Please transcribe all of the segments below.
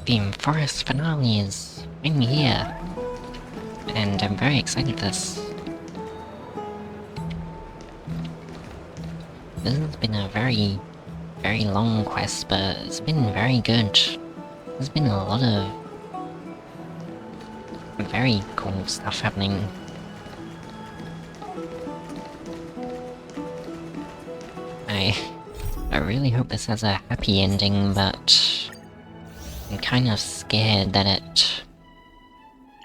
The Amphoreus finale is finally here, and I'm very excited for this. This has been a very long quest, but it's been very good. There's been a lot of very cool stuff happening. I really hope this has a happy ending, but I'm kind of scared that it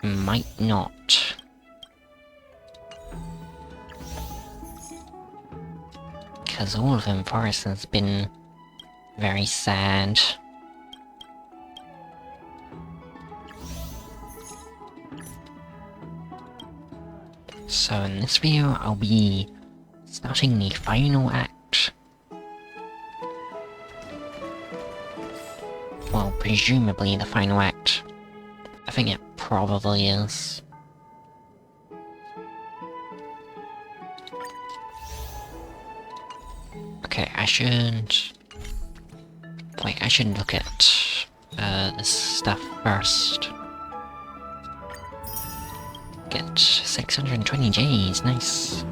might not. Because all of Amphoreus has been very sad. So in this video, I'll be starting the final act. Well, presumably the final act. I think it probably is. Okay, I should... Wait, I should look at this stuff first. Get 620 J's, nice.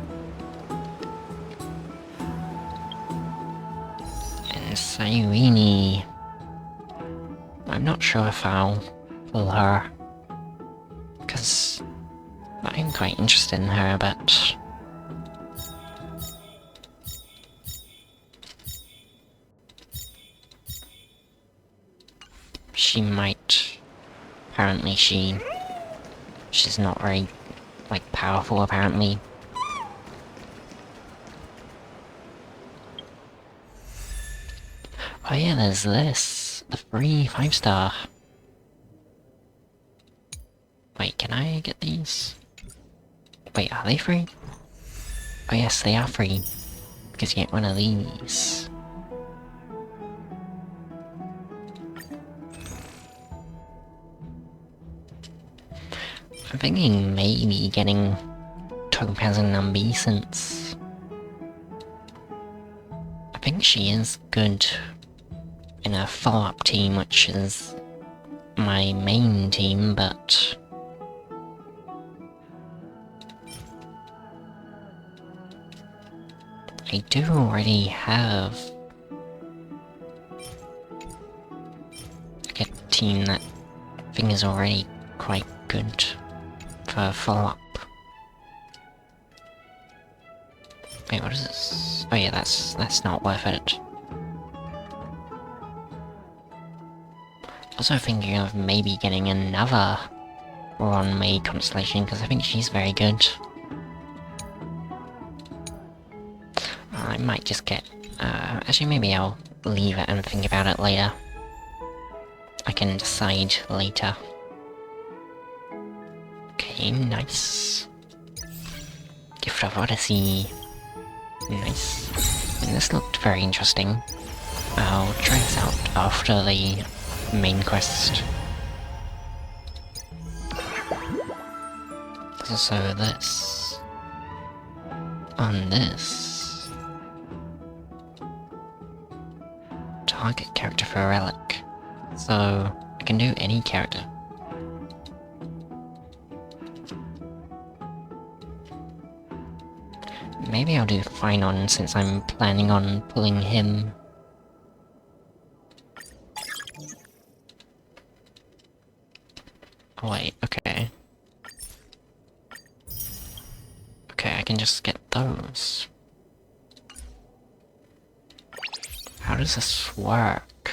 And Sayuini... I'm not sure if I'll pull her, because I'm quite interested in her, but... she might... Apparently she's not very, like, powerful, apparently. Oh yeah, there's this. The free 5-star. Wait, can I get these? Wait, are they free? Oh yes, they are free. Because you get one of these. I'm thinking maybe getting Topaz and Numby since... I think she is good in a follow-up team, which is my main team, but... I do already have like a team that I think is already quite good for follow-up. Wait, what is this? Oh yeah, that's not worth it. Also thinking of maybe getting another Ron May constellation, because I think she's very good. I might just get... actually maybe I'll leave it and think about it later. I can decide later. Okay, nice. Gift of Odyssey. Nice. And this looked very interesting. I'll try this out after the main quest. There's also this. On this. Target character for a relic. So, I can do any character. Maybe I'll do Finon since I'm planning on pulling him. Oh wait, okay. Okay, I can just get those. How does this work?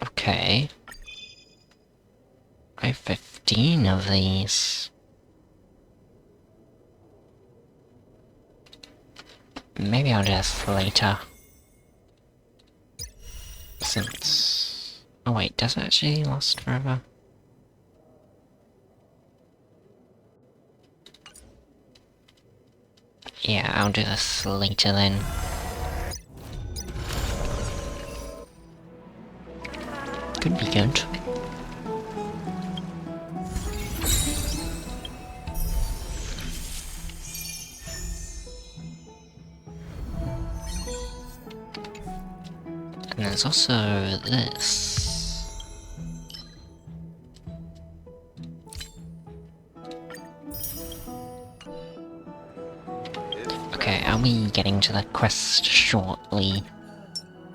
Okay. I have 15 of these. Maybe I'll do this later. Since... oh wait, does it actually last forever? Yeah, I'll do this later then. Could be good. And there's also this. Okay, are we getting to the quest shortly?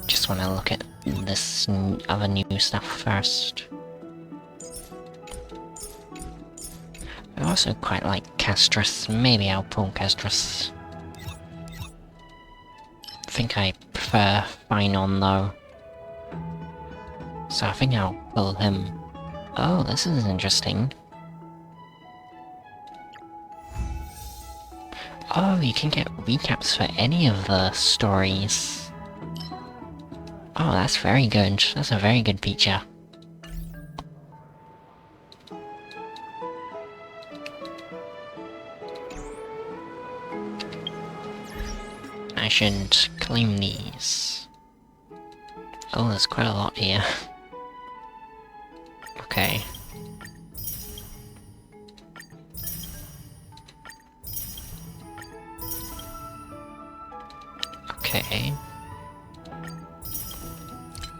Just want to look at this other new stuff first. I also quite like Castris. Maybe I'll pull Castris. I think I prefer Finon though. So I think I'll pull him. Oh, this is interesting. Oh, you can get recaps for any of the stories. Oh, that's very good. That's a very good feature. I should claim these. Oh, there's quite a lot here. Okay. Okay.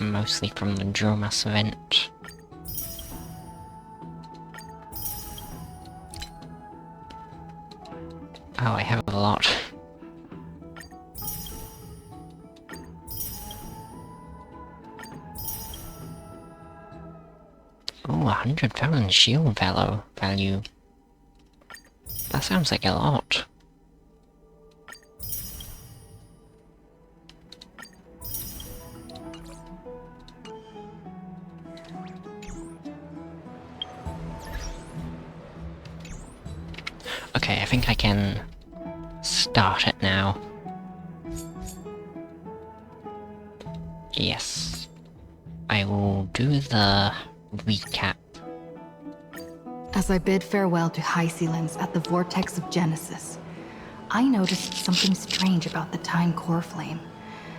Mostly from the Dromas event. Oh, I have a lot. Oh, 100,000 shield value. That sounds like a lot. Okay, I think I can start it now. Yes. I will do the recap. As I bid farewell to High Sealings at the Vortex of Genesis, I noticed something strange about the Time Core Flame,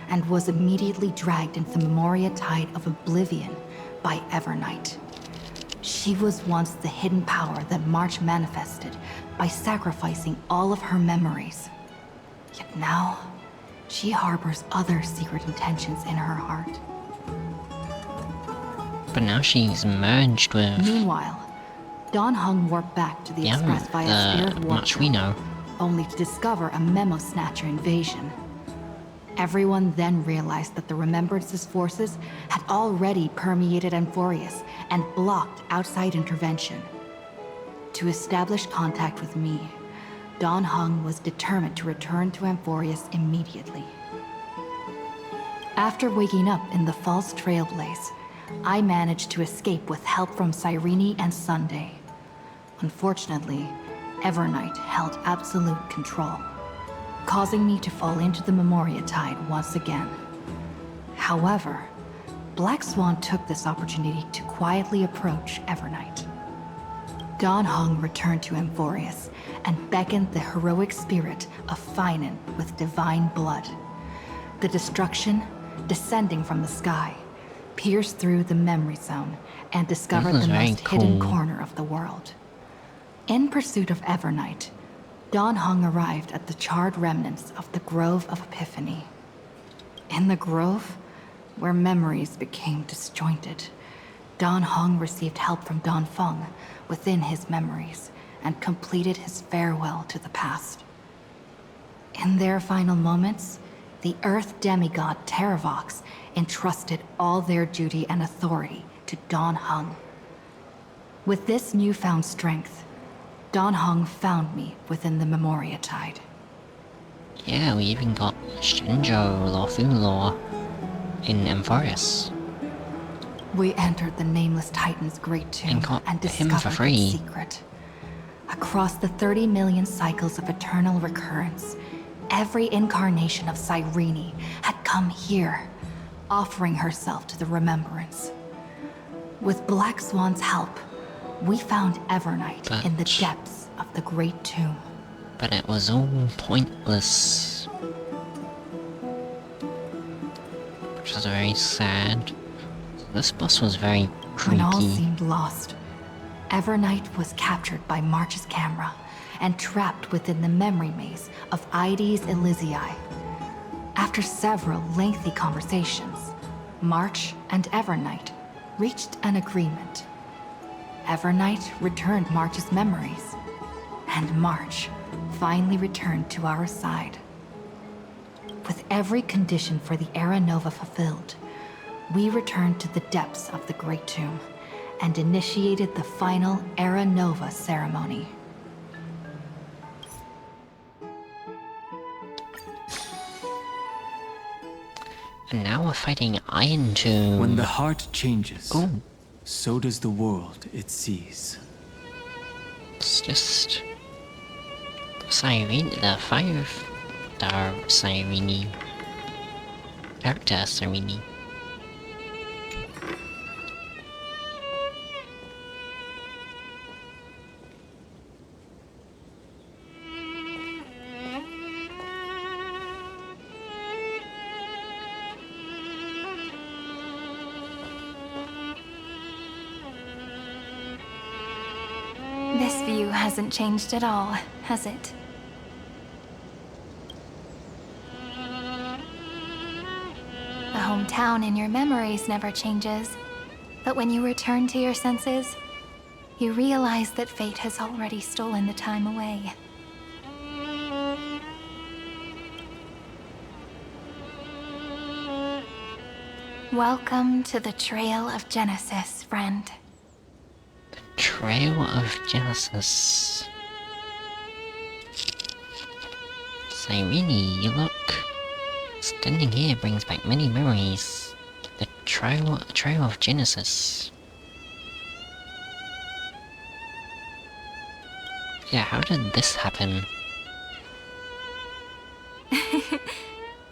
and was immediately dragged into the Memoria Tide of Oblivion by Evernight. She was once the hidden power that March manifested by sacrificing all of her memories. Yet now, she harbors other secret intentions in her heart. But now she's merged with... Meanwhile, Dawn Hung warped back to the Express via Spear of much we know. only to discover a Memo Snatcher invasion. Everyone then realized that the Remembrance's forces had already permeated Amphoreus and blocked outside intervention. To establish contact with me, Dawn Hung was determined to return to Amphoreus immediately. After waking up in the false Trailblaze, I managed to escape with help from Cyrene and Sunday. Unfortunately, Evernight held absolute control, causing me to fall into the Memoria Tide once again. However, Black Swan took this opportunity to quietly approach Evernight. Dawn Hung returned to Amphoreus and beckoned the heroic spirit of Finan with divine blood. The destruction, descending from the sky, pierced through the memory zone and discovered the most hidden corner of the world. In pursuit of Evernight, Dawn Hung arrived at the charred remnants of the Grove of Epiphany. In the grove, where memories became disjointed, Dawn Hung received help from Dawn Feng within his memories and completed his farewell to the past. In their final moments, the Earth demigod Terravox entrusted all their duty and authority to Dawn Hung. With this newfound strength, Dawn Hung found me within the Memoria Tide. Yeah, we even got Shinjo Lorthulor in Amphoreus. We entered the Nameless Titan's great tomb and discovered its secret. Across the 30 million cycles of eternal recurrence, every incarnation of Cyrene had come here, offering herself to the Remembrance. With Black Swan's help, we found Evernight in the depths of the Great Tomb. But it was all pointless. Which was very sad. This boss was very creepy. When all seemed lost, Evernight was captured by March's camera and trapped within the memory maze of Ides Elysiae. After several lengthy conversations, March and Evernight reached an agreement. Evernight returned March's memories, and March finally returned to our side. With every condition for the Era Nova fulfilled, we returned to the depths of the Great Tomb and initiated the final Era Nova ceremony. And now we're fighting Iron Tomb. When the heart changes, Oh, so does the world it sees. it's just Cyrene, the 5-star Cyrene. Character Cyrene. This view hasn't changed at all, has it? The hometown in your memories never changes, but when you return to your senses, you realize that fate has already stolen the time away. Welcome to the Trail of Genesis, friend. Trail of Genesis. Cyrene, you look. Standing here brings back many memories. The Trail of Genesis. Yeah, how did this happen?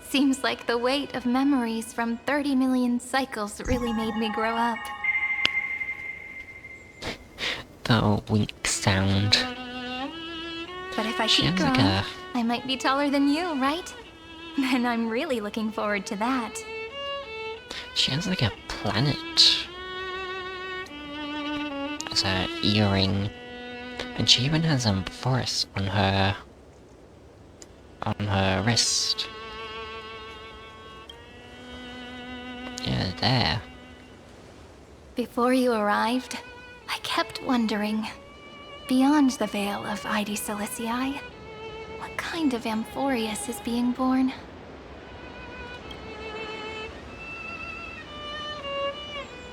Seems like the weight of memories from 30 million cycles really made me grow up. The wink sound. But if I She keep has like growing, a- I might be taller than you, right? Then I'm really looking forward to that. She has like a planet as her earring. And she even has Amphoreus on her wrist. Yeah, there. Before you arrived, I kept wondering, beyond the veil of Id Silicii, what kind of Amphoreus is being born?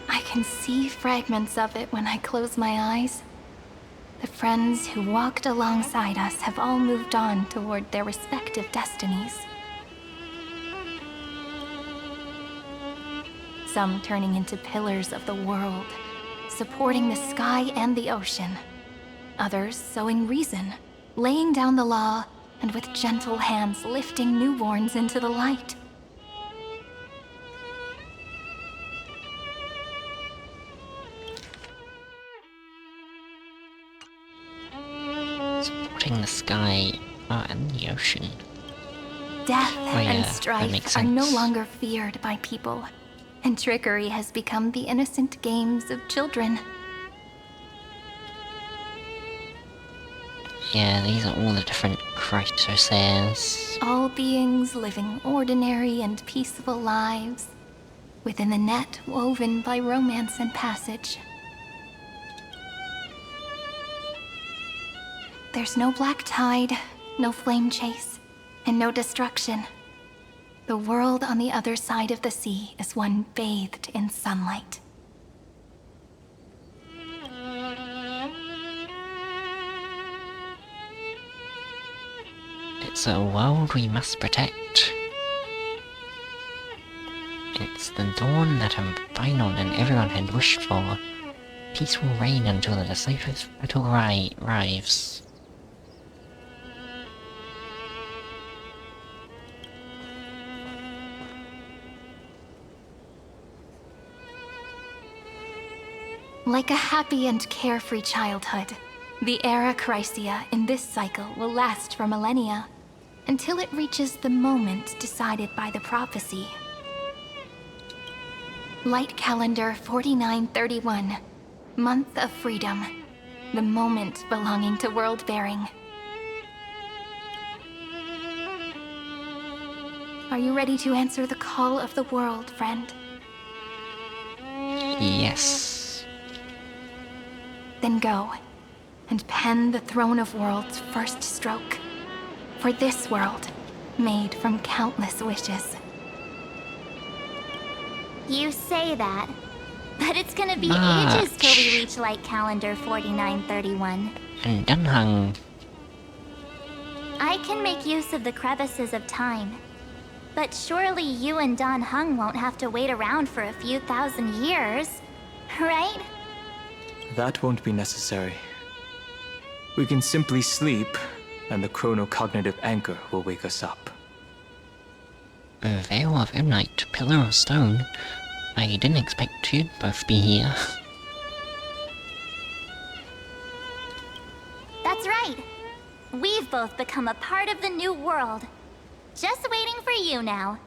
I can see fragments of it when I close my eyes. The friends who walked alongside us have all moved on toward their respective destinies. Some turning into pillars of the world, supporting the sky and the ocean. Others sowing reason, laying down the law, and with gentle hands lifting newborns into the light. Supporting the sky and the ocean. Death Oh, yeah, and that strife makes are no sense. longer feared by people, and trickery has become the innocent games of children. Yeah, these are all the different Cryptosaurs. All beings living ordinary and peaceful lives, within the net woven by romance and passage. There's no black tide, no flame chase, and no destruction. The world on the other side of the sea is one bathed in sunlight. It's a world we must protect. It's the dawn that Amphrenon and everyone had wished for. Peace will reign until the decisive battle arrives. Like a happy and carefree childhood, the era Chrysia in this cycle will last for millennia, until it reaches the moment decided by the prophecy. Light calendar 4931, month of freedom, the moment belonging to world-bearing. Are you ready to answer the call of the world, friend? Yes. Then go, and pen the Throne of Worlds' first stroke. For this world, made from countless wishes. You say that, but it's gonna be March. ages till we reach Light Calendar 4931. And Dunhung. I can make use of the crevices of time. But surely you and Don Hung won't have to wait around for a few thousand years, right? That won't be necessary. We can simply sleep, and the chronocognitive anchor will wake us up. Veil of Midnight, Pillar of Stone. I didn't expect you'd both be here. That's right. We've both become a part of the new world. Just waiting for you now.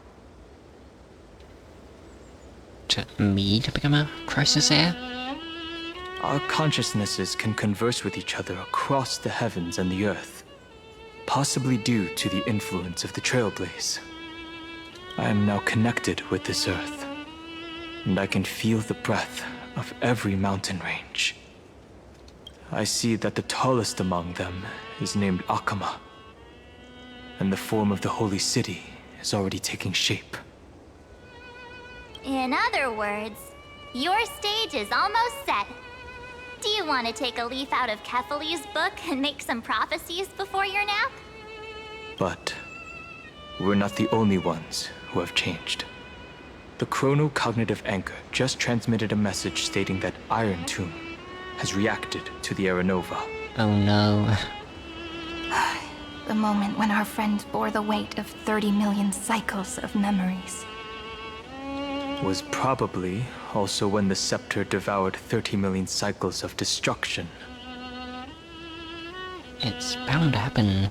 Me to become a crisis heir? Our consciousnesses can converse with each other across the heavens and the earth, possibly due to the influence of the Trailblaze. I am now connected with this earth, and I can feel the breath of every mountain range. I see that the tallest among them is named Akama, and the form of the holy city is already taking shape. In other words, your stage is almost set. Do you want to take a leaf out of Kefali's book and make some prophecies before your nap? But we're not the only ones who have changed. The chronocognitive anchor just transmitted a message stating that Iron Tomb has reacted to the Aranova. Oh no. The moment when our friend bore the weight of 30 million cycles of memories. Was probably also when the scepter devoured 30 million cycles of destruction. It's bound to happen,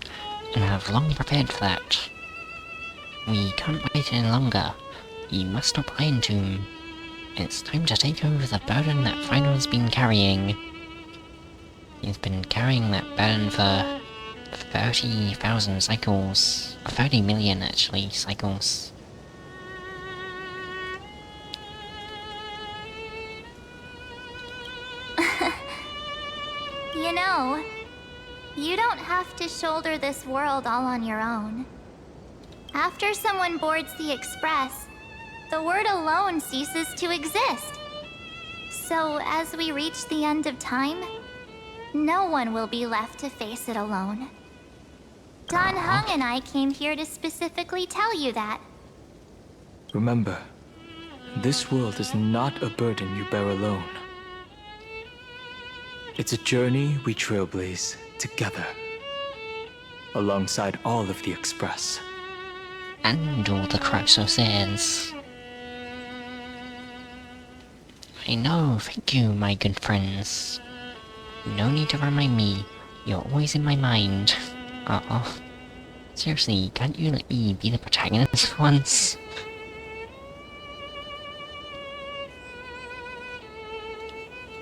and I've long prepared for that. We can't wait any longer. You must stop Iron Tomb. It's time to take over the burden that Final's been carrying. He's been carrying that burden for 30,000 cycles. 30 million, actually, cycles. You know, you don't have to shoulder this world all on your own. After someone boards the Express, the word alone ceases to exist. So as we reach the end of time, no one will be left to face it alone. Don Hung and I came here to specifically tell you that. Remember, this world is not a burden you bear alone. It's a journey we trailblaze together, alongside all of the Express. And all the Cryosaurs. I know, thank you, my good friends. No need to remind me, you're always in my mind. Uh-oh. Seriously, can't you let me be the protagonist once?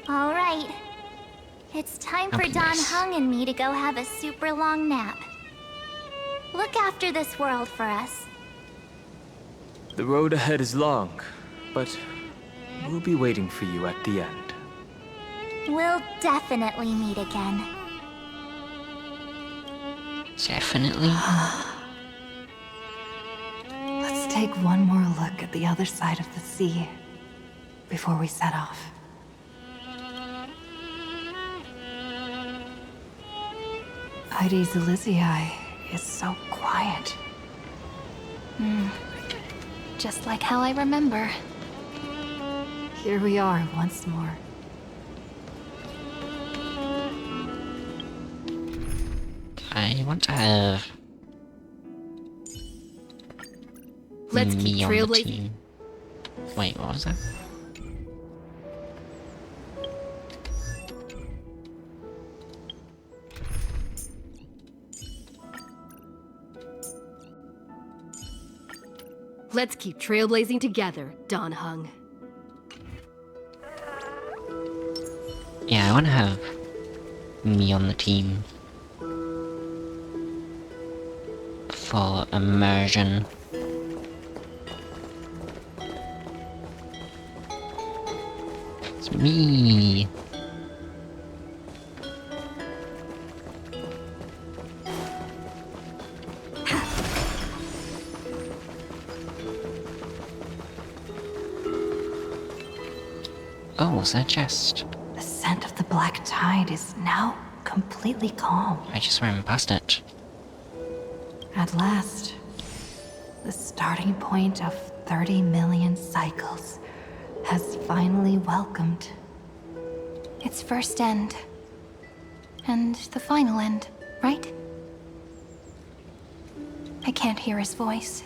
All right. It's time for Don Happiness. Hung and me to go have a super long nap. Look after this world for us. The road ahead is long, but we'll be waiting for you at the end. We'll definitely meet again. Definitely. Let's take one more look at the other side of the sea before we set off. Heidi's Elysiae is so quiet. Just like how I remember. Here we are once more. I want to have Let's keep me on the trailblazing. team. Wait, what was that? Let's keep trailblazing together, Don Hung. Yeah, I want to have me on the team for immersion. It's me. Oh, it's a chest. The scent of the black tide is now completely calm. I just ran past it. At last, the starting point of 30 million cycles has finally welcomed. Its first end. And the final end, right? I can't hear his voice.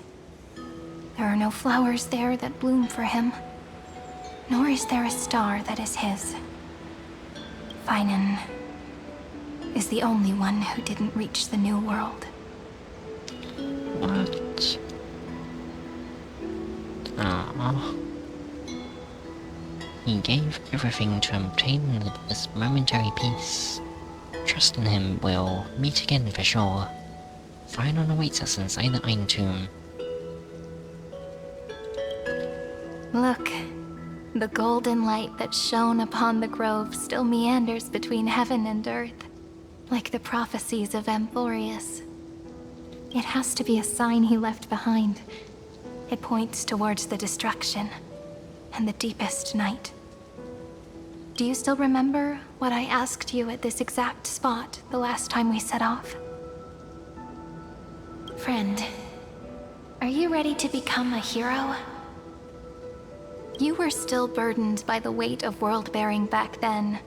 There are no flowers there that bloom for him. Nor is there a star that is his. Finan is the only one who didn't reach the new world. What? Aww. He gave everything to obtain this momentary peace. Trust in him, we'll meet again for sure. Finan awaits us inside the Iron Tomb. Look, the golden light that shone upon the grove still meanders between heaven and earth, like the prophecies of Amphoreus. It has to be a sign he left behind. It points towards the destruction and the deepest night. Do you still remember what I asked you at this exact spot the last time we set off? Friend, are you ready to become a hero? You were still burdened by the weight of world-bearing back then,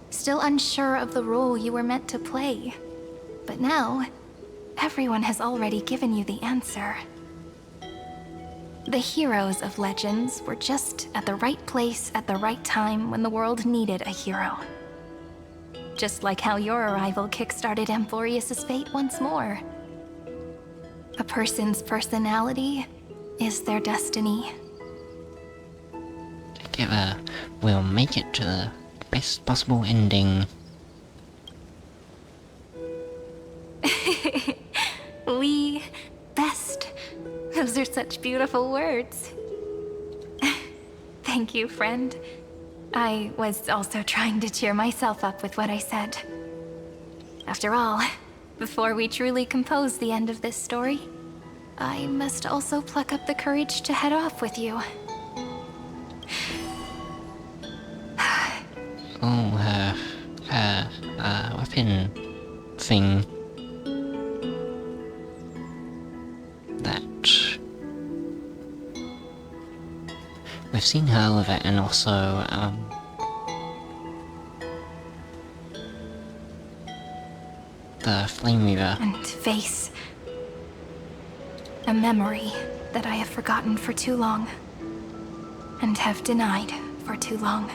still unsure of the role you were meant to play. But now, everyone has already given you the answer. The heroes of legends were just at the right place at the right time when the world needed a hero. Just like how your arrival kickstarted Amphoreus' fate once more. A person's is their destiny. Together, we'll make it to the best possible ending. We best. Those are such beautiful words. Thank you, friend. I was also trying to cheer myself up with what I said. After all, before we truly compose the end of this story, I must also pluck up the courage to head off with you. Oh, weapon thing. That... We've seen her with it, and also, the Flame Weaver. And face. A memory that I have forgotten for too long. And have denied for too long.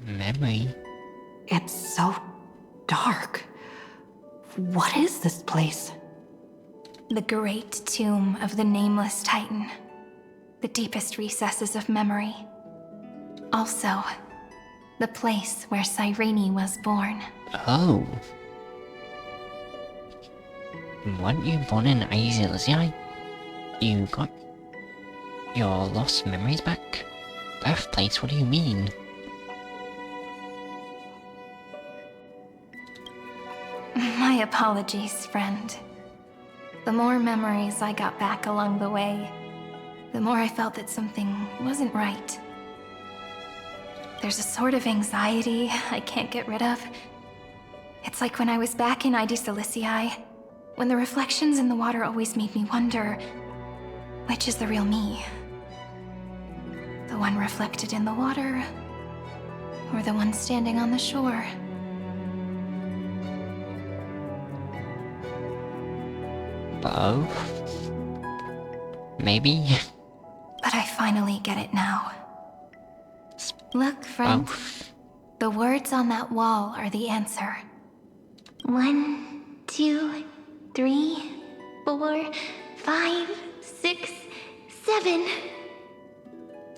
Memory? It's so dark. What is this place? The great tomb of the nameless Titan. The deepest recesses of memory. Also, the place where Cyrene was born. Oh. Weren't you born in Aesilia? You got your lost memories back? Birthplace, what do you mean? My apologies, friend. The more memories I got back along the way, the more I felt that something wasn't right. There's a sort of anxiety I can't get rid of. It's like when I was back in ID Silicii, when the reflections in the water always made me wonder, which is the real me? The one reflected in the water, or the one standing on the shore? Both? Maybe? But I finally get it now. Look, friend. Both. The words on that wall are the answer. 1, 2, 3, 4, 5, 6, 7.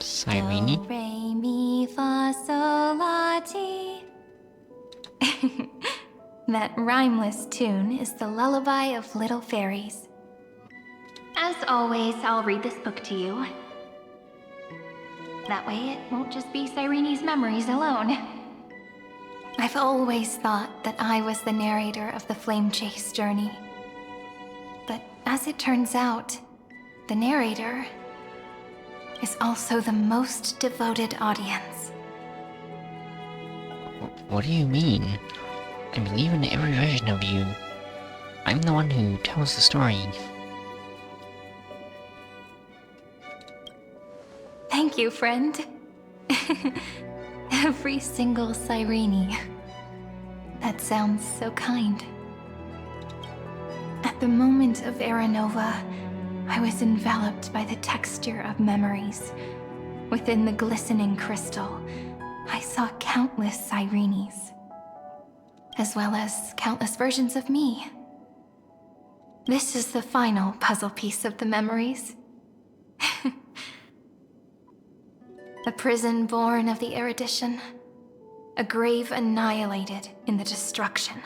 Cyrene? Do, re, mi, fa, sol, la, ti. That rhymeless tune is the lullaby of little fairies. As always, I'll read this book to you. That way it won't just be Cyrene's memories alone. I've always thought that I was the narrator of the Flame Chase journey. But as it turns out, the narrator is also the most devoted audience. What do you mean? I believe in every version of you. I'm the one who tells the story. Thank you, friend. Every single Cyrene. That sounds so kind. At the moment of Aranova, I was enveloped by the texture of memories. Within the glistening crystal, I saw countless Cyrenes, as well as countless versions of me. This is the final puzzle piece of the memories. A prison born of the erudition, a grave annihilated in the destruction.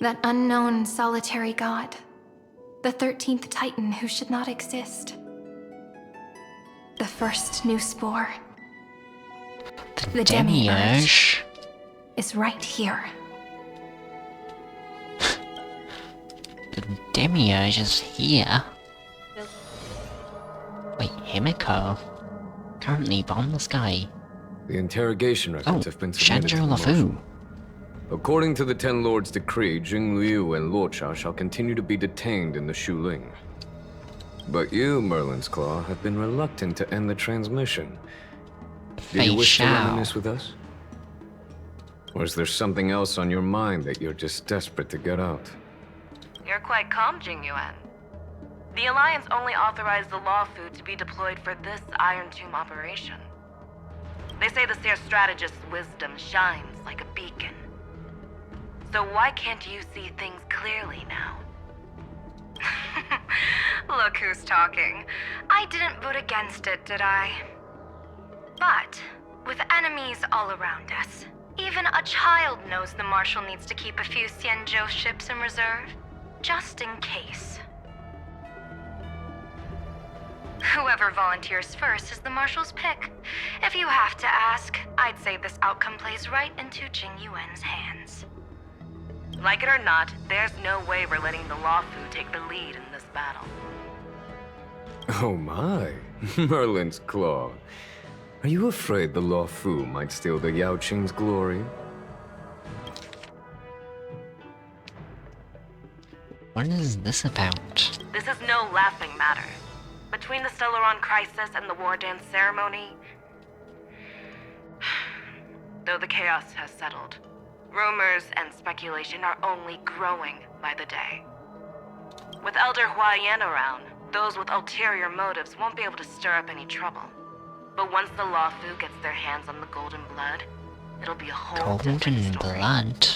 That unknown solitary god, the 13th Titan who should not exist. The first new spore. The Demiurge is right here. The Demiurge is here? Wait, Himiko? Currently bomb the sky. The interrogation records have been submitted to the Shanzhou marshal. LeFou. According to the Ten Lords' decree, Jing Liu and Luocha shall continue to be detained in the Shuling. But you, Merlin's Claw, have been reluctant to end the transmission. Do you wish to reminisce with us? Or is there something else on your mind that you're just desperate to get out? You're quite calm, Jing Yuan. The Alliance only authorized the Law Fu to be deployed for this Iron Tomb operation. They say the Seer Strategist's wisdom shines like a beacon. So why can't you see things clearly now? Look who's talking. I didn't vote against it, did I? But, with enemies all around us, even a child knows the Marshal needs to keep a few Xianzhou ships in reserve, just in case. Whoever volunteers first is the Marshal's pick. If you have to ask, I'd say this outcome plays right into Jing Yuan's hands. Like it or not, there's no way we're letting the Law Fu take the lead in this battle. Oh my, Merlin's Claw. Are you afraid the Law Fu might steal the Yao Qing's glory? What is this about? This is no laughing matter. Between the Stellaron crisis and the War Dance ceremony, though the chaos has settled, rumors and speculation are only growing by the day. With Elder Huaiyan around, those with ulterior motives won't be able to stir up any trouble. But once the Law Fu gets their hands on the Golden Blood, it'll be a whole different Golden story. Blood?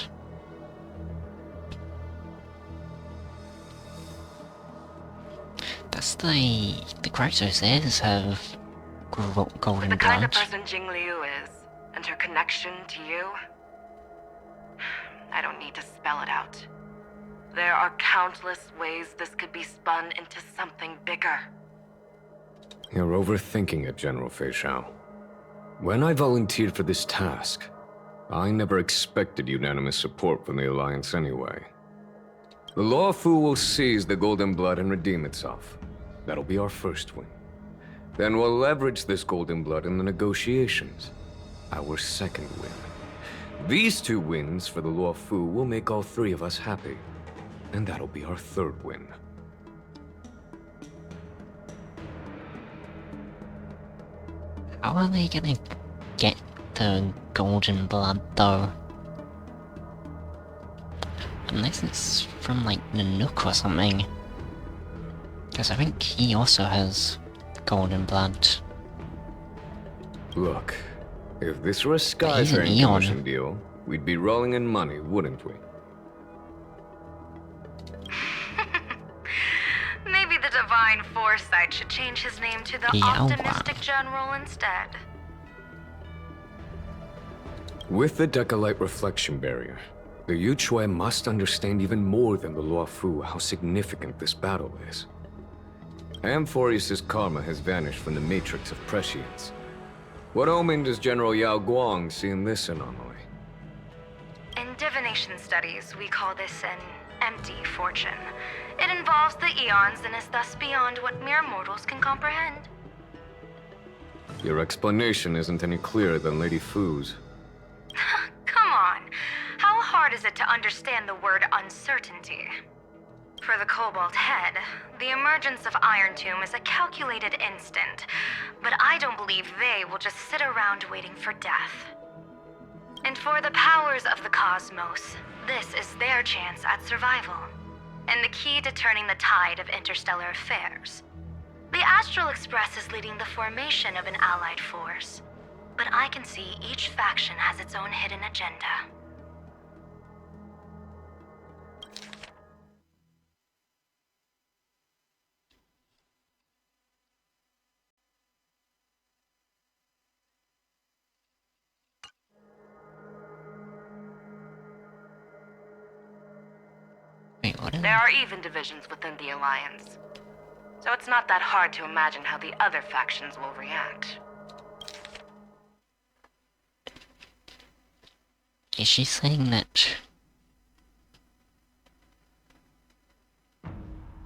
That's the Chrysosaurs have golden The kind of blood. person Jing Liu is, and her connection to you, I don't need to spell it out. There are countless ways this could be spun into something bigger. You're overthinking it, General Fei Shao. When I volunteered for this task, I never expected unanimous support from the Alliance anyway. The Law Fu will seize the Golden Blood and redeem itself. That'll be our first win. Then we'll leverage this Golden Blood in the negotiations. Our second win. These two wins for the Law Fu will make all three of us happy. And that'll be our third win. How are they gonna get the golden blood though? Unless it's from like Nanook or something. Because I think he also has golden blood. Look, if this were a But he's an Skyfaring Eon. Commission deal, we'd be rolling in money, wouldn't we? Maybe the Divine Foresight should change his name to the Yeah, wow. Optimistic General instead. With the Decalite reflection barrier, the Yuchue must understand even more than the Luo Fu how significant this battle is. Amphoreus' karma has vanished from the matrix of prescience. What omen does General Yao Guang see in this anomaly? In divination studies, we call this an empty fortune. It involves the eons and is thus beyond what mere mortals can comprehend. Your explanation isn't any clearer than Lady Fu's. Come on. How hard is it to understand the word uncertainty? For the Cobalt Head, the emergence of Iron Tomb is a calculated instant, but I don't believe they will just sit around waiting for death. And for the powers of the cosmos, this is their chance at survival, and the key to turning the tide of interstellar affairs. The Astral Express is leading the formation of an allied force, but I can see each faction has its own hidden agenda. Wait, what is There are even divisions within the Alliance. So it's not that hard to imagine how the other factions will react. Is she saying that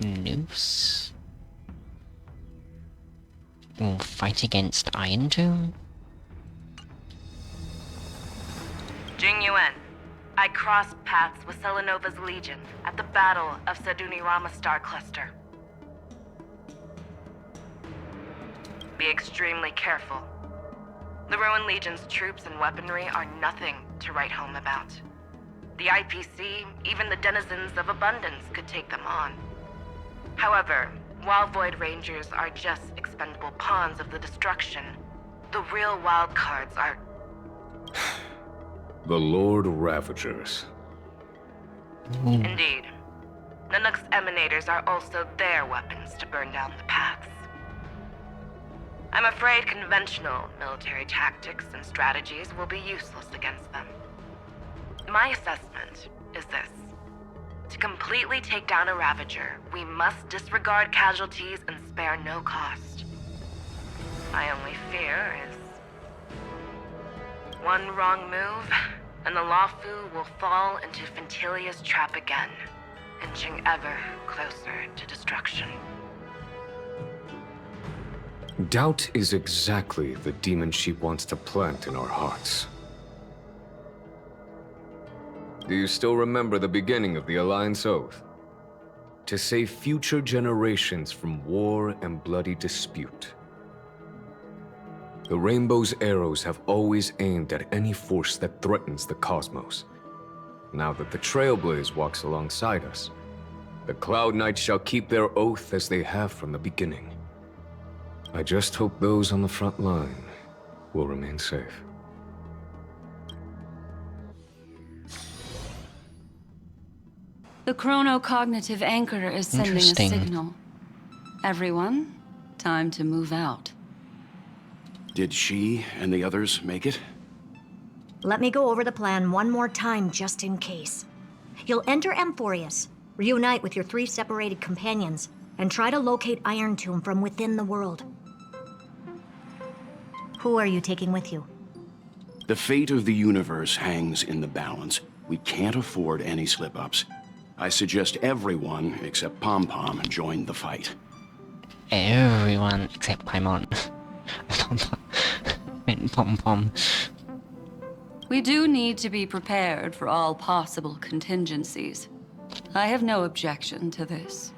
Noose will fight against Iron Tomb? Jing Yuan, I crossed paths with Selenova's Legion at the Battle of Sadunirama Star Cluster. Be extremely careful. The Ruined Legion's troops and weaponry are nothing to write home about. The IPC, even the denizens of Abundance, could take them on. However, while Void Rangers are just expendable pawns of the destruction, the real wild cards are... The Lord Ravagers. Indeed. Nanook's emanators are also their weapons to burn down the paths. I'm afraid conventional military tactics and strategies will be useless against them. My assessment is this. To completely take down a Ravager, we must disregard casualties and spare no cost. My only fear is... one wrong move, and the Lawfu will fall into Fintilia's trap again, inching ever closer to destruction. Doubt is exactly the demon sheep wants to plant in our hearts. Do you still remember the beginning of the Alliance Oath? To save future generations from war and bloody dispute. The Rainbow's arrows have always aimed at any force that threatens the cosmos. Now that the Trailblaze walks alongside us, the Cloud Knights shall keep their oath as they have from the beginning. I just hope those on the front line will remain safe. The chronocognitive anchor is sending a signal. Everyone, time to move out. Did she and the others make it? Let me go over the plan one more time, just in case. You'll enter Amphoreus, reunite with your 3 separated companions, and try to locate Iron Tomb from within the world. Who are you taking with you? The fate of the universe hangs in the balance. We can't afford any slip-ups. I suggest everyone except Pom-Pom join the fight. Everyone except Paimon. And Pom-Pom. We do need to be prepared for all possible contingencies. I have no objection to this.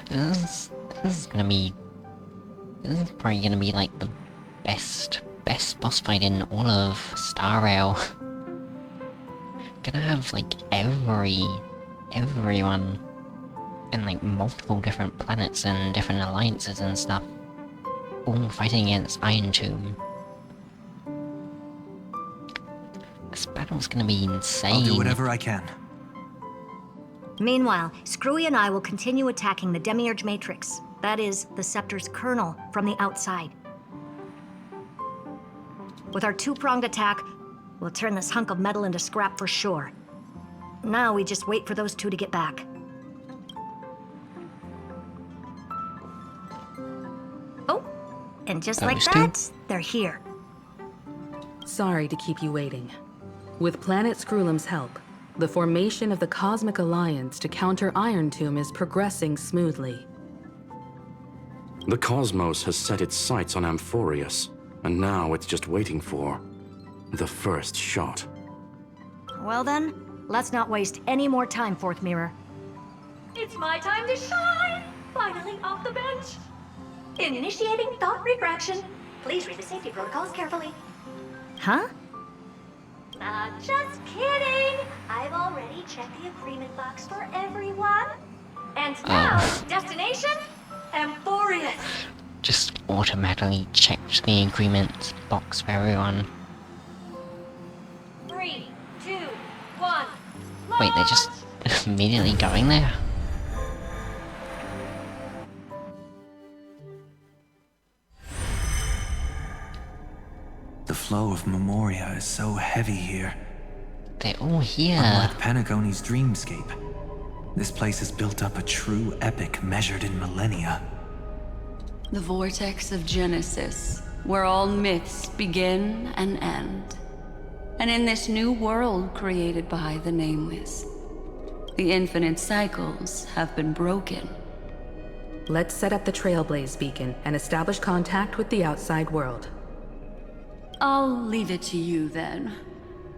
This is gonna be... This is probably gonna be like the best boss fight in all of Star Rail. Gonna have like everyone and like multiple different planets and different alliances and stuff all fighting against Iron Tomb. This battle's gonna be insane. I'll do whatever I can. Meanwhile, Screwy and I will continue attacking the Demiurge Matrix. That is, the Scepter's kernel from the outside. With our 2-pronged attack, we'll turn this hunk of metal into scrap for sure. Now we just wait for those 2 to get back. And just Those like two? that, they're here. Sorry to keep you waiting. With Planet Scrulum's help, the formation of the Cosmic Alliance to counter Iron Tomb is progressing smoothly. The cosmos has set its sights on Amphoreus, and now it's just waiting for the first shot. Well then, let's not waste any more time, Fourth Mirror. It's my time to shine! Finally off the bench. Initiating thought refraction. Please read the safety protocols carefully. Huh? Just kidding! I've already checked the agreement box for everyone. And now, destination? Amphoreus. Just automatically checked the agreement box for everyone. 3, 2, 1. Wait, they're just immediately going there? The flow of Memoria is so heavy here. They're all here. Unlike Panagone's dreamscape, this place has built up a true epic measured in millennia. The vortex of Genesis, where all myths begin and end. And in this new world created by the Nameless, the infinite cycles have been broken. Let's set up the Trailblaze beacon and establish contact with the outside world. I'll leave it to you then.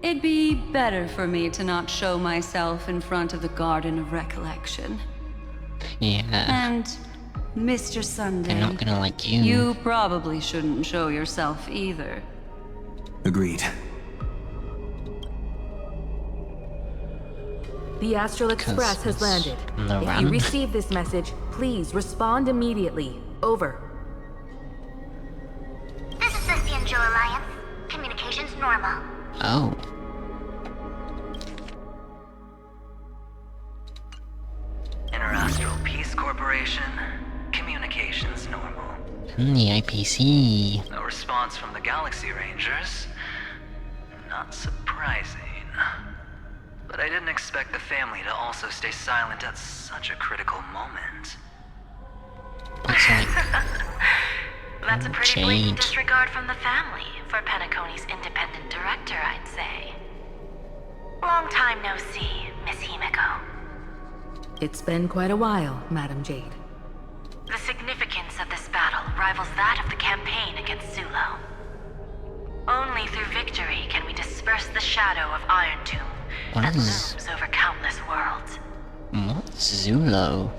It'd be better for me to not show myself in front of the Garden of Recollection. Yeah. And Mr. Sunday, They're not gonna like you. You probably shouldn't show yourself either. Agreed. The Astral Express has landed. If you receive this message, please respond immediately. Over. This is the Angel Alliance. Communications normal. Oh. Interastral Peace Corporation. Communications normal. And the IPC. No response from the Galaxy Rangers. Not surprising. But I didn't expect the family to also stay silent at such a critical moment. Looks like That's a pretty blatant Jade. disregard from the family for Panagone's independent director, I'd say. Long time no see, Miss Himiko. It's been quite a while, Madam Jade. The significance of this battle rivals that of the campaign against Zulo. Only through victory can we disperse the shadow of Iron Tomb that looms over countless worlds. What's Zulo?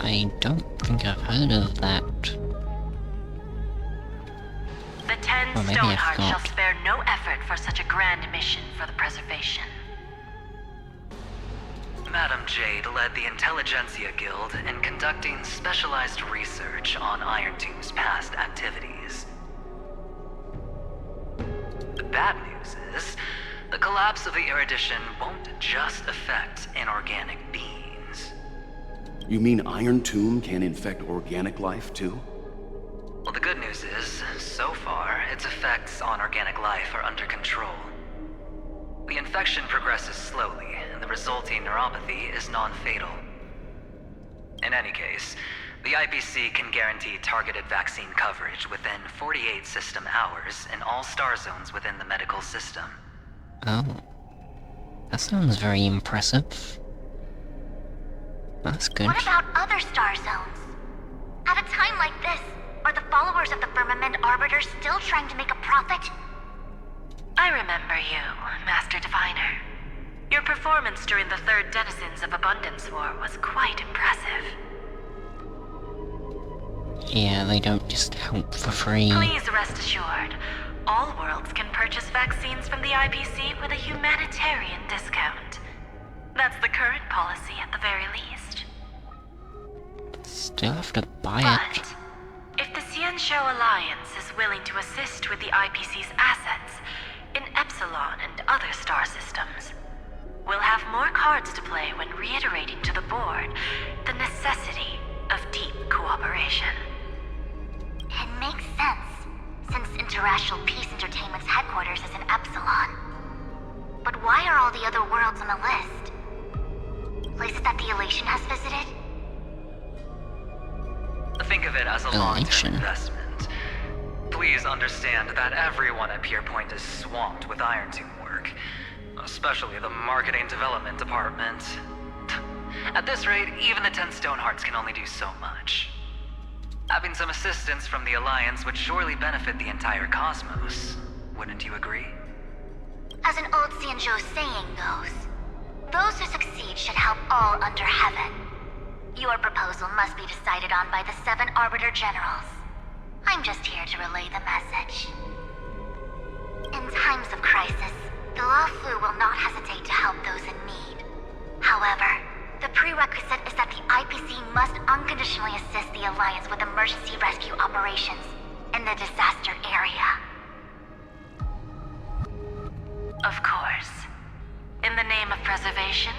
I don't think I've heard of that. The 10 Or maybe I Stonehearts shall forgot. spare no effort for such a grand mission for the preservation. Madam Jade led the Intelligentsia Guild in conducting specialized research on Iron Tomb's past activities. The bad news is, the collapse of the Erudition won't just affect inorganic beings. You mean Iron Tomb can infect organic life too? Well, the good news is, so far, its effects on organic life are under control. The infection progresses slowly, and the resulting neuropathy is non-fatal. In any case, the IPC can guarantee targeted vaccine coverage within 48 system hours in all star zones within the medical system. Oh. That sounds very impressive. That's good. What about other star zones? At a time like this, are the followers of the Firmament Arbiter still trying to make a profit? I remember you, Master Diviner. Your performance during the Third Denizens of Abundance War was quite impressive. Yeah, they don't just help for free. Please rest assured, all worlds can purchase vaccines from the IPC with a humanitarian discount. That's the current policy at the very least. Still have to buy it. But if the Xianzhou Alliance is willing to assist with the IPC's assets in Epsilon and other star systems, we'll have more cards to play when reiterating to the board the necessity of deep cooperation. It makes sense, since Interastral Peace Entertainment's headquarters is in Epsilon. But why are all the other worlds on the list? Places that the Elation has visited? Think of it as a long-term investment. please understand that everyone at Pierpoint is swamped with Iron Tomb work. Especially the marketing development department. At this rate, even the 10 Stonehearts can only do so much. Having some assistance from the Alliance would surely benefit the entire cosmos. Wouldn't you agree? As an old Xianzhou saying goes, those who succeed should help all under heaven. Your proposal must be decided on by the 7 Arbiter Generals. I'm just here to relay the message. In times of crisis, the Luofu will not hesitate to help those in need. However, the prerequisite is that the IPC must unconditionally assist the Alliance with emergency rescue operations in the disaster area. Of course. In the name of preservation,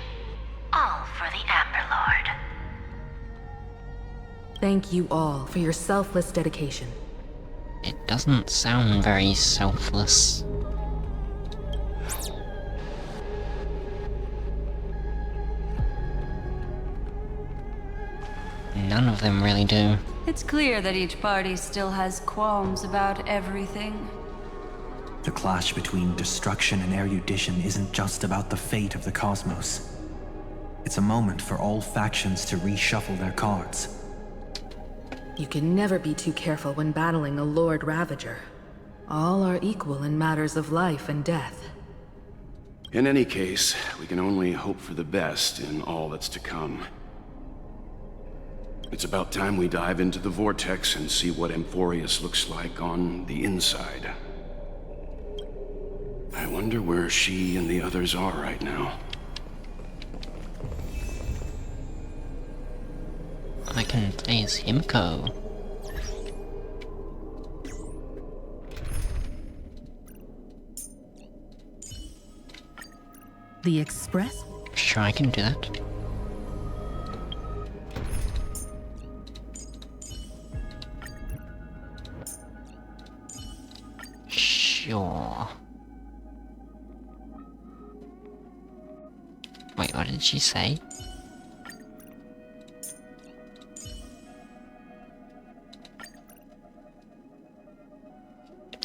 all for the Amber Lord. Thank you all for your selfless dedication. It doesn't sound very selfless. None of them really do. It's clear that each party still has qualms about everything. The clash between destruction and erudition isn't just about the fate of the cosmos. It's a moment for all factions to reshuffle their cards. You can never be too careful when battling a Lord Ravager. All are equal in matters of life and death. In any case, we can only hope for the best in all that's to come. It's about time we dive into the vortex and see what Amphoreus looks like on the inside. I wonder where she and the others are right now. I can play as Himiko. The Express? Sure, I can do that. Sure. Wait, what did she say?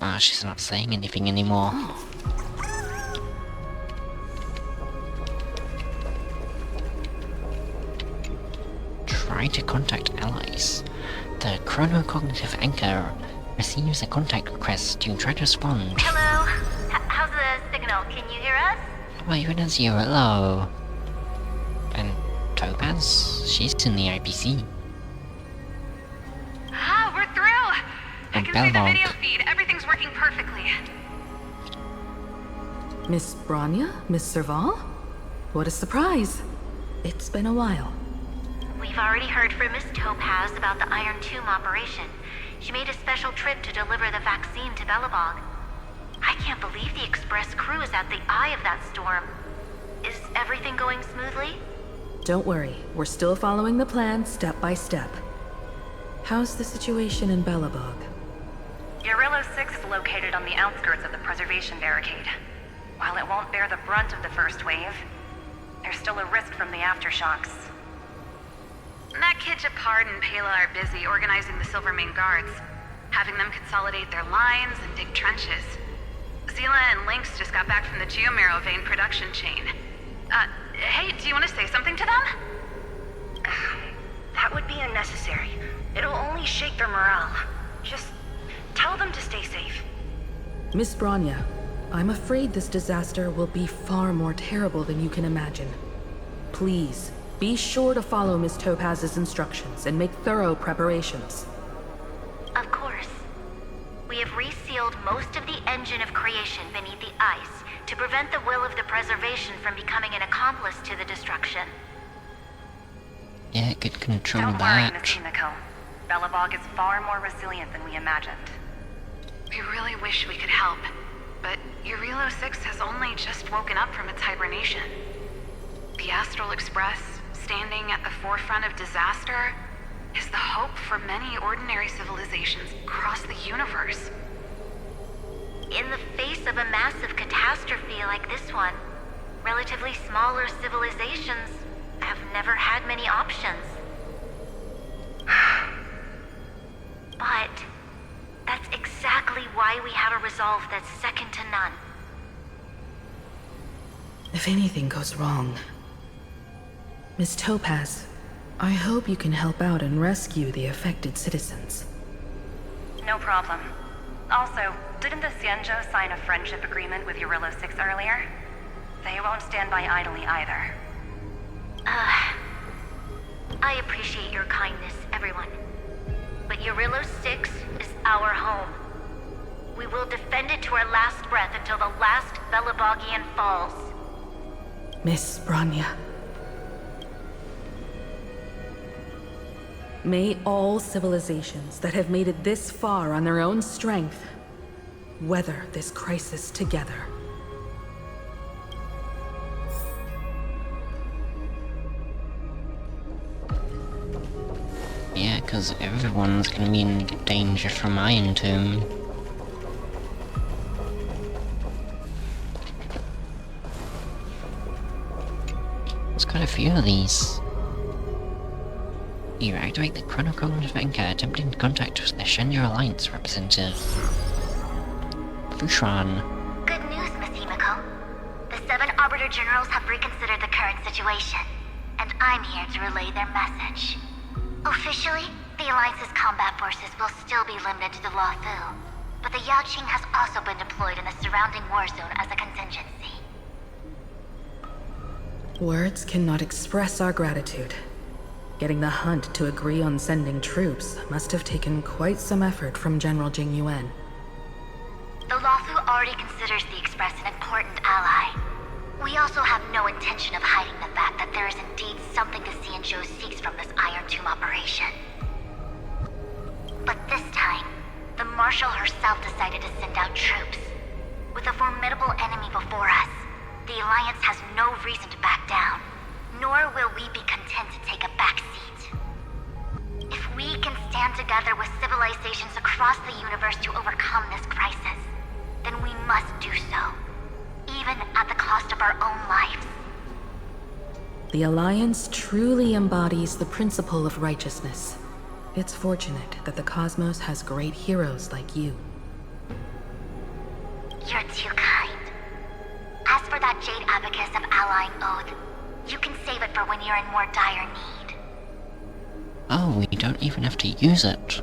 Ah, she's not saying anything anymore. Try to contact allies. The chronocognitive anchor receives a contact request. You try to respond. Hello? How's the signal? Can you hear us? Oh, even as you hello. And Topaz? She's in the IPC. Ah, we're through! I And can see the Belmont. video feed. Everything's working perfectly. Miss Branya? Miss Serval? What a surprise. It's been a while. We've already heard from Miss Topaz about the Iron Tomb operation. She made a special trip to deliver the vaccine to Belobog. I can't believe the Express crew is at the eye of that storm. Is everything going smoothly? Don't worry, we're still following the plan step by step. How's the situation in Belobog? Urillo 6 is located on the outskirts of the preservation barricade. While it won't bear the brunt of the first wave, there's still a risk from the aftershocks. That kid Japard and Pela are busy organizing the Silvermane Guards, having them consolidate their lines and dig trenches. Zila and Lynx just got back from the Geomarrow vein production chain. Hey, do you want to say something to them? That would be unnecessary. It'll only shake their morale. Just tell them to stay safe. Miss Branya, I'm afraid this disaster will be far more terrible than you can imagine. Please, be sure to follow Miss Topaz's instructions and make thorough preparations. Of course. We have resealed most of the engine of creation beneath the ice to prevent the will of the preservation from becoming an accomplice to the destruction. Yeah, it could control Don't worry, that. Miss Himiko. Belobog is far more resilient than we imagined. We really wish we could help, but Urillo 6 has only just woken up from its hibernation. The Astral Express, standing at the forefront of disaster, is the hope for many ordinary civilizations across the universe. In the face of a massive catastrophe like this one, relatively smaller civilizations have never had many options. But that's exactly resolve that's second to none. If anything goes wrong... Miss Topaz, I hope you can help out and rescue the affected citizens. No problem. Also, didn't the Xianzhou sign a friendship agreement with Eurillo 6 earlier? They won't stand by idly either. I appreciate your kindness, everyone. But Eurillo 6 is our home. We will defend it to our last breath until the last Belabogian falls. Miss Bronya. May all civilizations that have made it this far on their own strength weather this crisis together. Yeah, because everyone's gonna be in danger from Iron Tomb. There's quite a few of these. You activate the chronocognitive anchor, attempting to contact with the Shenja Alliance representative. Fushran. Good news, Miss Himiko. The 7 Arbiter Generals have reconsidered the current situation, and I'm here to relay their message. Officially, the Alliance's combat forces will still be limited to the Luofu, but the Yaoqing has also been deployed in the surrounding war zone as a contingency. Words cannot express our gratitude. Getting the Hunt to agree on sending troops must have taken quite some effort from General Jing Yuan. The Luofu already considers the Express an important ally. We also have no intention of hiding the fact that there is indeed something the Xianzhou seeks from this Iron Tomb operation. But this time, the Marshal herself decided to send out troops. With a formidable enemy before us, the Alliance has no reason to back down, nor will we be content to take a back seat. If we can stand together with civilizations across the universe to overcome this crisis, then we must do so, even at the cost of our own lives. The Alliance truly embodies the principle of righteousness. It's fortunate that the cosmos has great heroes like you. You're too kind. As for that Jade Abacus of Allying Oath, you can save it for when you're in more dire need. Oh, we don't even have to use it.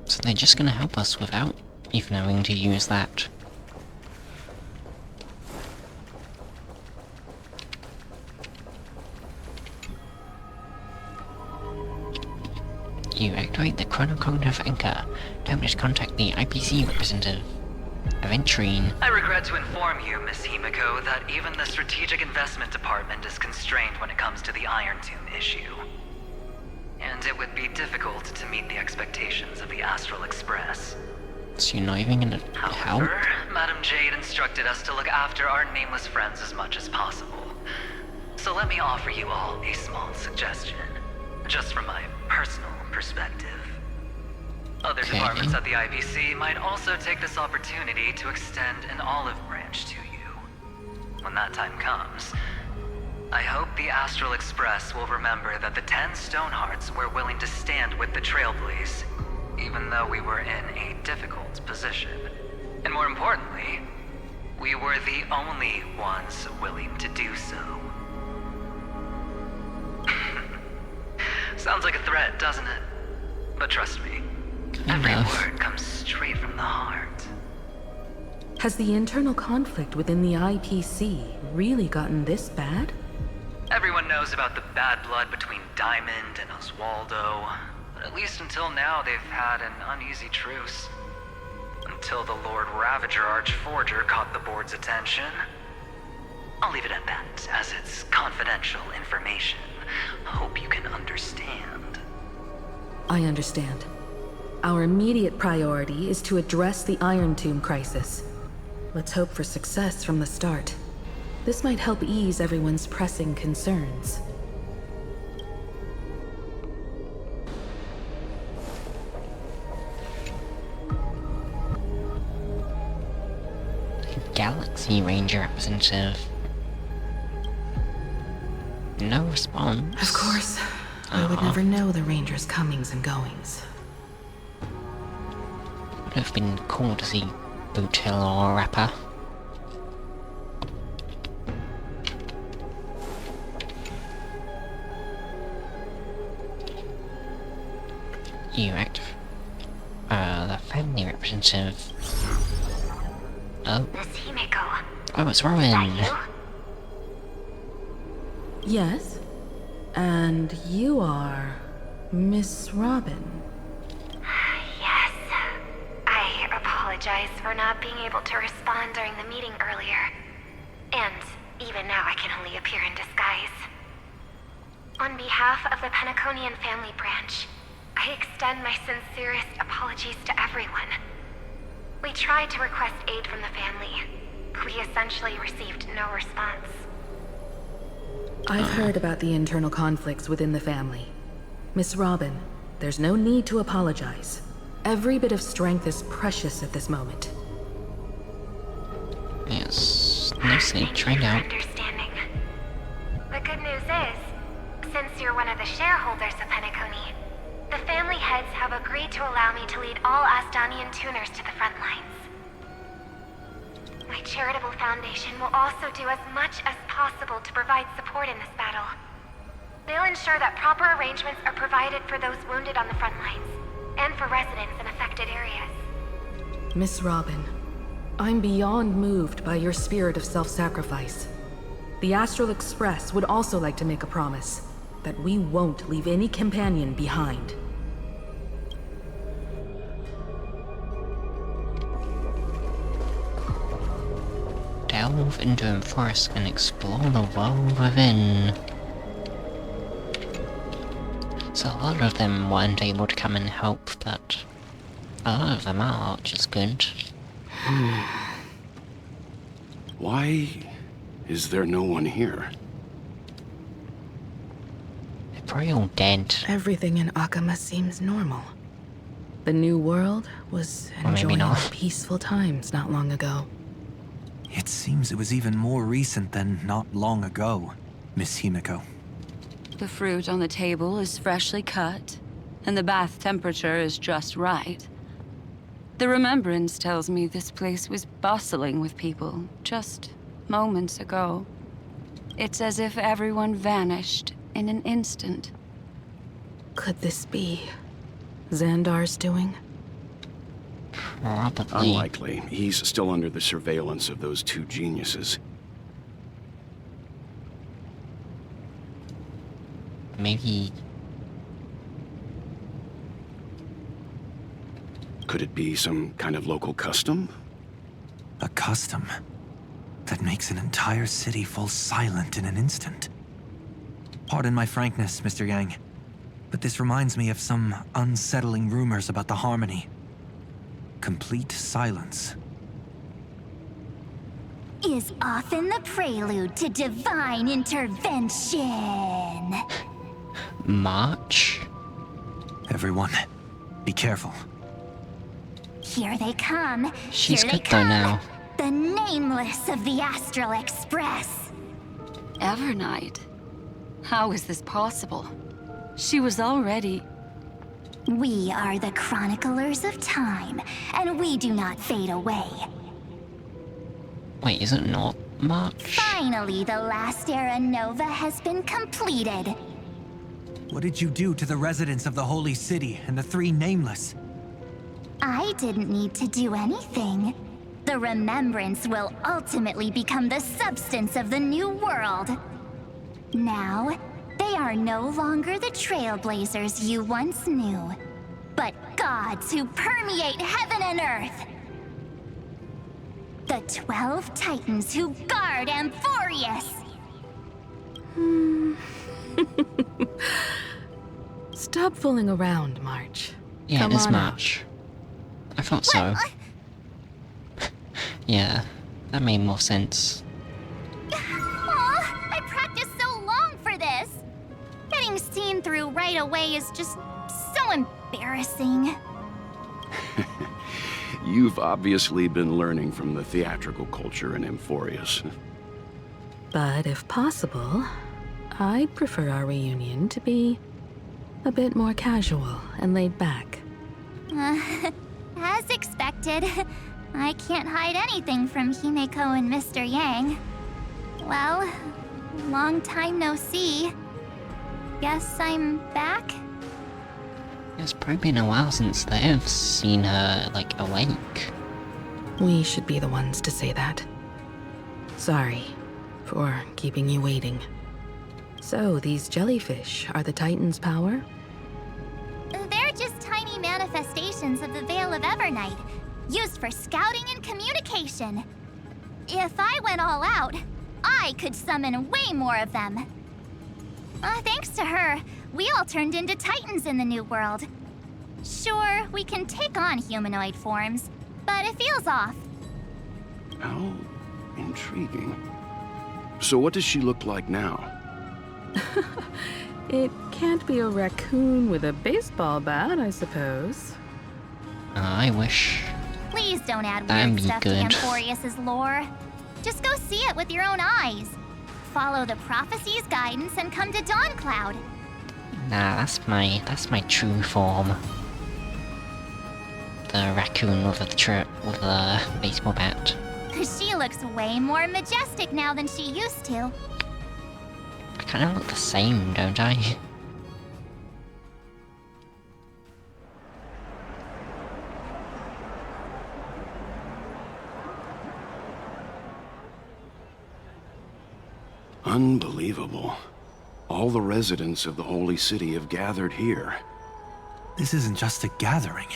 So they're just gonna help us without even having to use that. You activate the chronocognitive anchor. Attempt to contact the IPC representative. Aventurine. I regret to inform you, Miss Himiko, that even the Strategic Investment Department is constrained when it comes to the Iron Tomb issue. And it would be difficult to meet the expectations of the Astral Express. So you're not even gonna help? However, Madam Jade instructed us to look after our nameless friends as much as possible. So let me offer you all a small suggestion, just from my personal perspective. Other departments at the IPC might also take this opportunity to extend an olive branch to you. When that time comes, I hope the Astral Express will remember that the 10 Stonehearts were willing to stand with the Trailblaze, even though we were in a difficult position. And more importantly, we were the only ones willing to do so. Sounds like a threat, doesn't it? But trust me, every word comes straight from the heart. Has the internal conflict within the IPC really gotten this bad? Everyone knows about the bad blood between Diamond and Oswaldo, but at least until now they've had an uneasy truce. Until the Lord Ravager Archforger caught the board's attention. I'll leave it at that, as it's confidential information. Hope you can understand. I understand. Our immediate priority is to address the Iron Tomb crisis. Let's hope for success from the start. This might help ease everyone's pressing concerns. Galaxy Ranger representative. No response. Of course. I would never know the Ranger's comings and goings. Would have been cool to see Boot Hill or Rapper. You active. The family representative. Oh. Miss Himiko. Oh, it's Rowan. Yes? And you are Miss Robin. Yes. I apologize for not being able to respond during the meeting earlier. And even now I can only appear in disguise. On behalf of the Penaconian family branch, I extend my sincerest apologies to everyone. We tried to request aid from the family. We essentially received no response. I've heard about the internal conflicts within the family. Miss Robin, there's no need to apologize. Every bit of strength is precious at this moment. Yes, nicely trained out. Understanding. The good news is, since you're one of the shareholders of Penacony, the family heads have agreed to allow me to lead all Astonian tuners to the front lines. My charitable foundation will also do as much as possible to provide support in this battle. They'll ensure that proper arrangements are provided for those wounded on the front lines, and for residents in affected areas. Miss Robin, I'm beyond moved by your spirit of self-sacrifice. The Astral Express would also like to make a promise that we won't leave any companion behind. Delve into Amphoreus and explore the world within. So a lot of them weren't able to come and help, but a lot of them are, which is good. Why is there no one here? They're probably all dead. Everything in Akama seems normal. The new world was enjoying peaceful times not long ago. It seems it was even more recent than not long ago, Miss Himiko. The fruit on the table is freshly cut, and the bath temperature is just right. The remembrance tells me this place was bustling with people just moments ago. It's as if everyone vanished in an instant. Could this be Xandar's doing? Probably. Unlikely. He's still under the surveillance of those two geniuses. Maybe. Could it be some kind of local custom? A custom that makes an entire city fall silent in an instant. Pardon my frankness, Mr. Yang, but this reminds me of some unsettling rumors about the Harmony. Complete silence is often the prelude to divine intervention. March? Everyone, be careful. Here they come. She's Here good they come. though now. The nameless of the Astral Express. Evernight? How is this possible? She was already... We are the chroniclers of time, and we do not fade away. Wait, is it not March? Finally, the last era Nova has been completed. What did you do to the residents of the Holy City and the three Nameless? I didn't need to do anything. The remembrance will ultimately become the substance of the new world. Now, they are no longer the trailblazers you once knew, but gods who permeate heaven and earth. The 12 Titans who guard Amphoreus. Stop fooling around, March. Yeah, Come it is on March. I thought so. Yeah, that made more sense. I practiced so long for this. Getting seen through right away is just so embarrassing. You've obviously been learning from the theatrical culture in Amphoreus. But if possible, I'd prefer our reunion to be a bit more casual and laid back. As expected, I can't hide anything from Himeko and Mr. Yang. Well, long time no see. Guess I'm back? It's probably been a while since they've seen her, like, awake. We should be the ones to say that. Sorry for keeping you waiting. So, these jellyfish are the Titan's power? They're just tiny manifestations of the Veil of Evernight, used for scouting and communication. If I went all out, I could summon way more of them. Thanks to her, we all turned into Titans in the New World. Sure, we can take on humanoid forms, but it feels off. How intriguing. So what does she look like now? It can't be a raccoon with a baseball bat, I suppose. I wish. Please don't add That'd weird be stuff to good. Amphoreus' lore. Just go see it with your own eyes. Follow the prophecy's guidance and come to Dawncloud. Nah, that's my true form. The raccoon with a baseball bat. She looks way more majestic now than she used to. I kind of look the same, don't I? Unbelievable. All the residents of the Holy City have gathered here. This isn't just a gathering.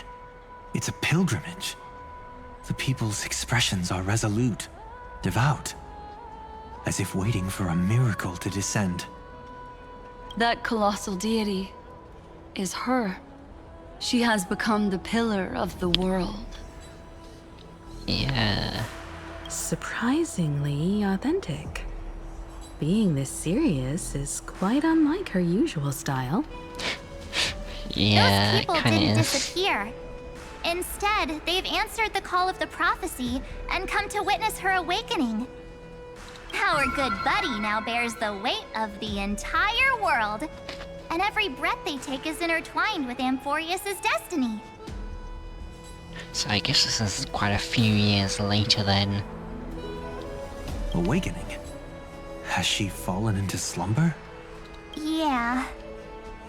It's a pilgrimage. The people's expressions are resolute, devout, as if waiting for a miracle to descend. That colossal deity is her. She has become the pillar of the world. Yeah. Surprisingly authentic. Being this serious is quite unlike her usual style. Yeah, Those people kinda didn't is. disappear. Instead, they've answered the call of the prophecy and come to witness her awakening. Our good buddy now bears the weight of the entire world, and every breath they take is intertwined with Amphoreus' destiny. So I guess this is quite a few years later then. Awakening? Has she fallen into slumber? Yeah.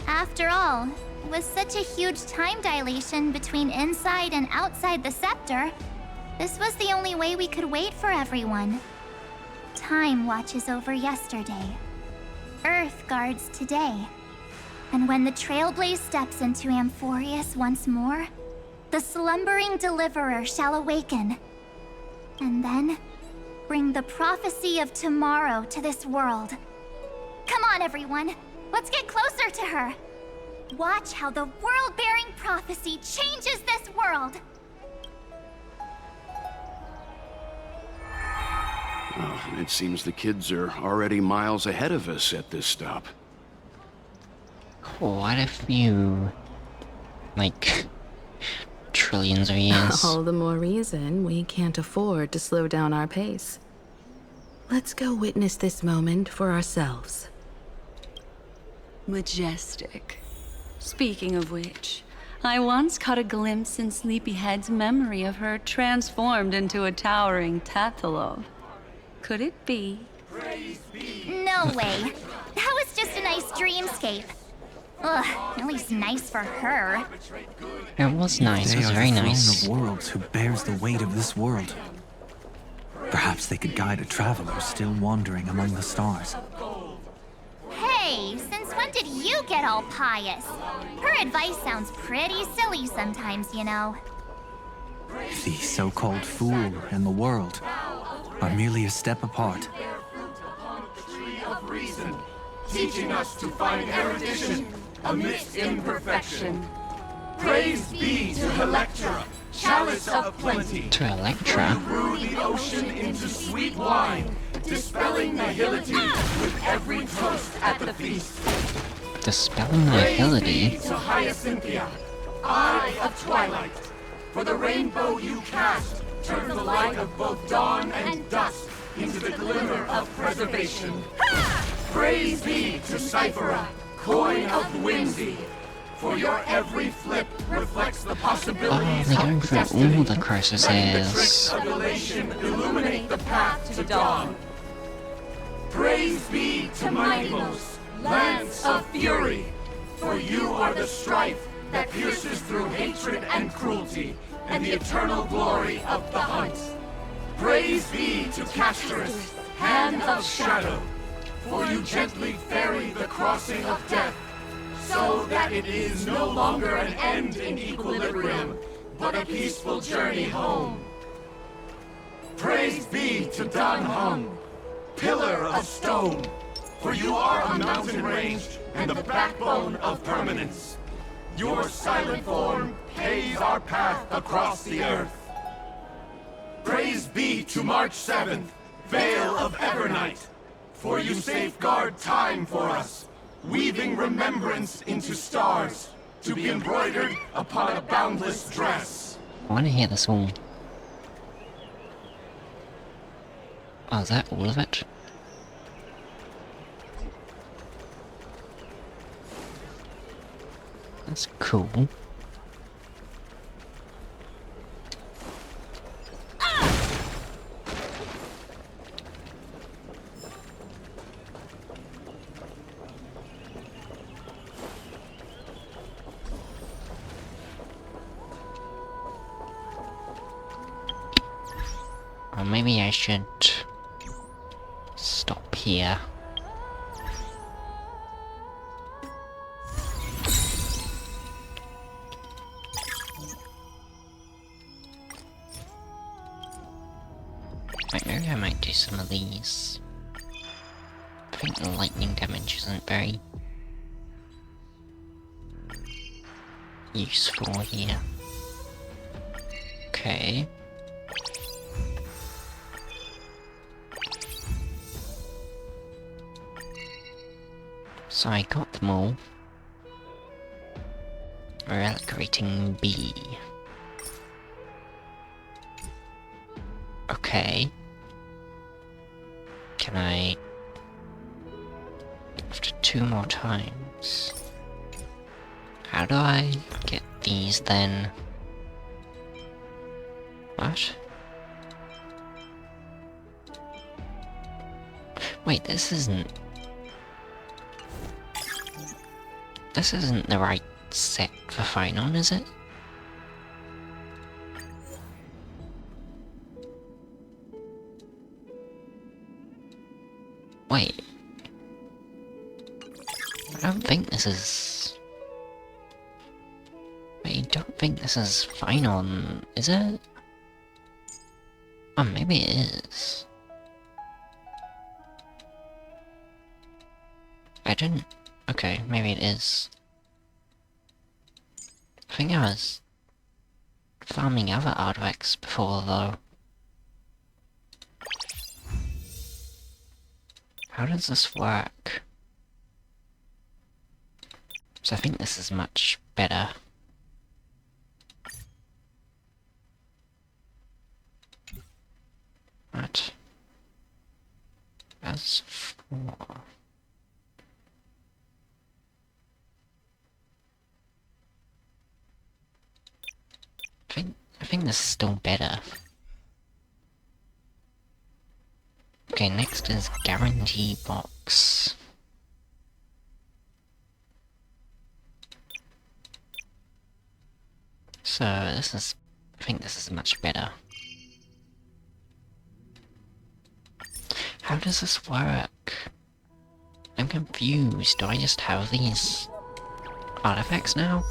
After all, with such a huge time dilation between inside and outside the scepter, this was the only way we could wait for everyone. Time watches over yesterday. Earth guards today. And when the Trailblaze steps into Amphoreus once more, the slumbering deliverer shall awaken. And then, bring the prophecy of tomorrow to this world. Come on, everyone. Let's get closer to her. Watch how the world-bearing prophecy changes this world. Well, it seems the kids are already miles ahead of us at this stop. Quite a few, like, trillions of years. All the more reason we can't afford to slow down our pace. Let's go witness this moment for ourselves. Majestic. Speaking of which, I once caught a glimpse in Sleepyhead's memory of her transformed into a towering Tathalov. Could it be? No way. That was just a nice dreamscape. Ugh, at least nice for her. It was nice, it They was are very the nice. throne of worlds who bears the weight of this world. Perhaps they could guide a traveler still wandering among the stars. Hey, since when did you get all pious? Her advice sounds pretty silly sometimes, you know. The so-called fool and the world are merely a step apart. Of reason, teaching us to find erudition amidst imperfection. Praise be to Electra, chalice of plenty. To Electra? Brew the ocean into sweet wine, dispelling nihility with every toast at the feast. Dispelling Praise nihility? be to Hyacinthia, eye of twilight. For the rainbow you cast turns the light of both dawn and dusk into the glimmer of preservation. Praise be to Cyphera, coin of whimsy. for your every flip reflects the possibilities they're going of through destiny. all the crises. Letting the tricks of elation illuminate the path to dawn. Praise be to Mightymost, Lance of Fury, for you are the strife that pierces through hatred and cruelty, and the eternal glory of the hunt. Praise be to Castorus, Hand of Shadow, for you gently ferry the crossing of death, so that it is no longer an end in equilibrium, but a peaceful journey home. Praise be to Dan Hung, Pillar of Stone, for you are a mountain range and the backbone of permanence. Your silent form paves our path across the earth. Praise be to March 7th, Veil of Evernight, for you safeguard time for us, weaving remembrance into stars, to be embroidered upon a boundless dress. I want to hear this all. Oh, is that all of it? That's cool. Or maybe I should stop here. Right, maybe I might do some of these. I think the lightning damage isn't very useful here. Okay. So I got them all. Relic rating B. Okay. Can I... After 2 more times... How do I get these then? What? Wait, this isn't the right set for fighting on, is it? Wait. I don't think this is... I don't think this is fine on, is it? Oh, maybe it is. I didn't... Okay, maybe it is. I think I was farming other artifacts before, though. How does this work? So I think this is much better. What? As for... I think this is still better. Okay, next is guarantee box. So this is... I think this is much better. How does this work? I'm confused. Do I just have these artifacts now?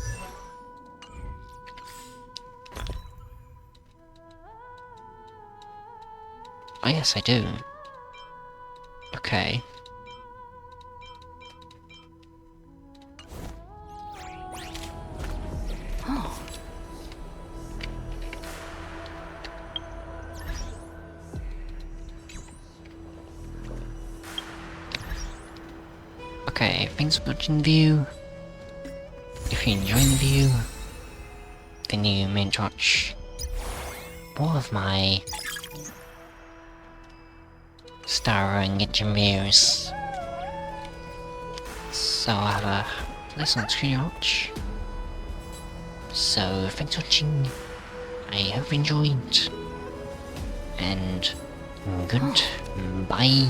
Oh yes, I do. Okay. Oh. Okay, thanks for watching the view. If you enjoyed the view, then you may watch more of my Star and get your views. So have a listen to watch. So, thanks for watching. I hope you enjoyed. And goodbye.